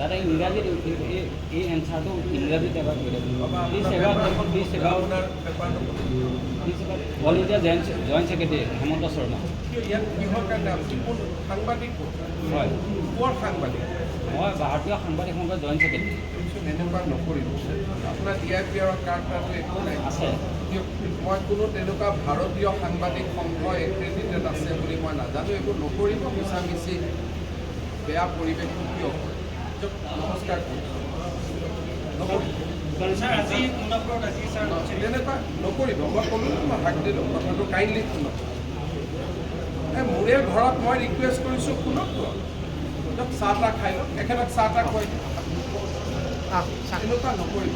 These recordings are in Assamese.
দাদা ইংৰাজীত এই এনচাৰটো ইংৰাজীত এবাৰ কৈ দিয়ক। All India joint secretary Hemanta Sharma. ইয়াত কিহৰ কাৰণে সাংবাদিক হয়, ক'ৰ সাংবাদিক? মই ভাৰতীয় সাংবাদিক সংঘৰ জইণ্ট ছেক্ৰেটাৰী। এনেকুৱা নকৰিব। আপোনাৰ DIPR কাৰ্ডটো একো নাই আছে। মই কোনো তেনেকুৱা ভাৰতীয় সাংবাদিক সংঘ এক্ৰেডিটেড আছে বুলি মই নাজানো। এইবোৰ নকৰিব, মিছামিছি বেয়া পৰিৱেশটো কিয় কৰে? নমস্কাৰ তেনেকুৱা নকৰিব। মই ক'লো মই হাক দিলোঁ, কথাটো কাইণ্ডলি শুনক। মোৰে ঘৰত মই ৰিকুৱেষ্ট কৰিছোঁ, শুনক দিয়ক, চাহ তাহ খাই লওক, এখেতক চাহ তাহ খুৱাই দিয়ক। তেনেকুৱা নকৰিব।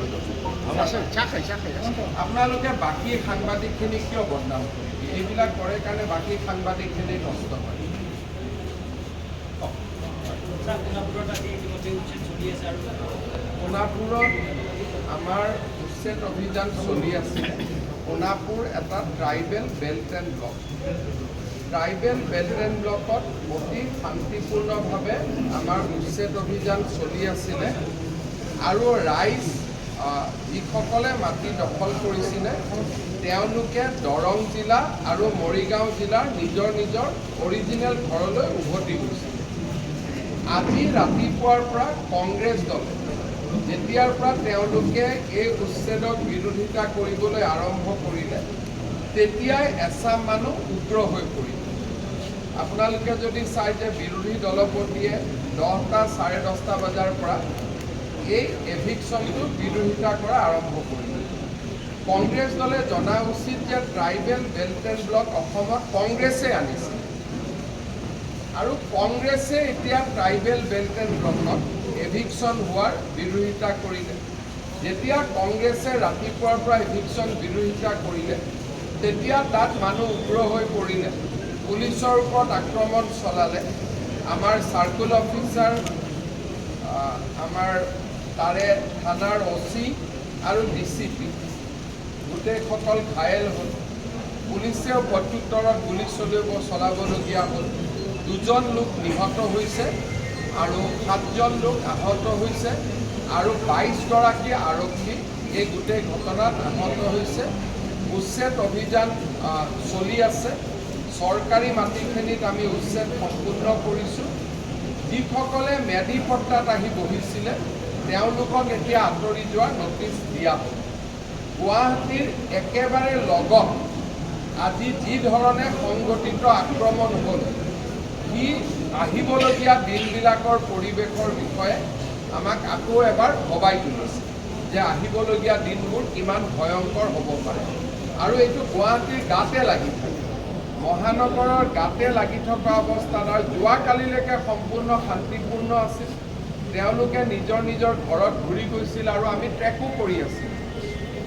আপোনালোকে বাকী সাংবাদিকখিনি কিয় বদনাম কৰিব? এইবিলাক কৰে কাৰণে বাকী সাংবাদিকখিনি নষ্ট হয়। সোণাপুৰত আমাৰ উচ্ছেদ অভিযান চলি আছে। সোণাপুৰ এটা tribal belt and block. Tribal belt and ব্লকত অতি শান্তিপূৰ্ণভাৱে আমাৰ উচ্ছেদ অভিযান চলি আছিলে আৰু ৰাইজ যিসকলে মাটি দখল কৰিছিলে তেওঁলোকে দৰং জিলা আৰু মৰিগাঁও জিলাৰ নিজৰ নিজৰ অৰিজিনেল ঘৰলৈ উভতি গৈছিল। আজি ৰাতিপুৱাৰ পৰা কংগ্ৰেছ দলে যেতিয়াৰ পৰা তেওঁলোকে এই উচ্ছেদক বিৰোধিতা কৰিবলৈ আৰম্ভ কৰিলে তেতিয়াই এচাম মানুহ উগ্ৰ হৈ পৰিল। আপোনালোকে যদি চাই যে বিৰোধী দলপতিয়ে 10টা 10:30 বজাৰ পৰা এই এভিকশ্যনটো বিৰোধিতা কৰা আৰম্ভ কৰিলে। কংগ্ৰেছ দলে জনা উচিত যে ট্ৰাইবেল বেল্ট এণ্ড ব্লক অসমত কংগ্ৰেছে আনিছে আৰু কংগ্ৰেছে এতিয়া ট্ৰাইবেল বেল্ট এণ্ড ব্লকত এভিকশ্যন হোৱাৰ বিৰোধিতা কৰিলে। যেতিয়া কংগ্ৰেছে ৰাতিপুৱাৰ পৰা এভিকশ্যন বিৰোধিতা কৰিলে তেতিয়া তাত মানুহ উগ্ৰ হৈ পৰিলে, পুলিচৰ ওপৰত আক্ৰমণ চলালে। আমাৰ চাৰ্কুল অফিচাৰ, আমাৰ তাৰে থানাৰ OC আৰু DCP গোটেইসকল ঘায়েল হ'ল। পুলিচেও প্ৰত্যুত্তৰত গুলী চলাবলগীয়া হ'ল। 2জন লোক নিহত হৈছে আৰু 7জন লোক আহত হৈছে আৰু 22গৰাকী আৰক্ষী এই গোটেই ঘটনাত আহত হৈছে। উচ্ছেদ অভিযান চলি আছে। চৰকাৰী মাটিখিনিত আমি উচ্ছেদ সম্পূৰ্ণ কৰিছোঁ। যিসকলে ম্যাদী পট্টাত আহি বহিছিলে তেওঁলোকক এতিয়া আঁতৰি যোৱাৰ নটিচ দিয়া হ'ল। গুৱাহাটীৰ একেবাৰে লগত আজি যি ধৰণে সংগঠিত আক্ৰমণ হ'ল সি আহিবলগীয়া দিনবিলাকৰ পৰিৱেশৰ বিষয়ে আমাক আকৌ এবাৰ ভবাই তুলিছে যে আহিবলগীয়া দিনবোৰ কিমান ভয়ংকৰ হ'ব পাৰে। আৰু এইটো গুৱাহাটীৰ গাতে লাগি থাকে, মহানগৰৰ গাতে লাগি থকা অৱস্থাত আৰু যোৱাকালিলৈকে সম্পূৰ্ণ শান্তিপূৰ্ণ আছিল। তেওঁলোকে নিজৰ নিজৰ ঘৰত ঘূৰি গৈছিল আৰু আমি ট্ৰেকো কৰি আছিলোঁ।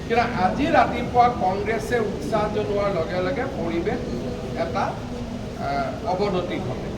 কিন্তু আজি ৰাতিপুৱা কংগ্ৰেছে উৎসাহ জনোৱাৰ লগে লগে পৰিৱেশ এটা অৱনতি ঘটে।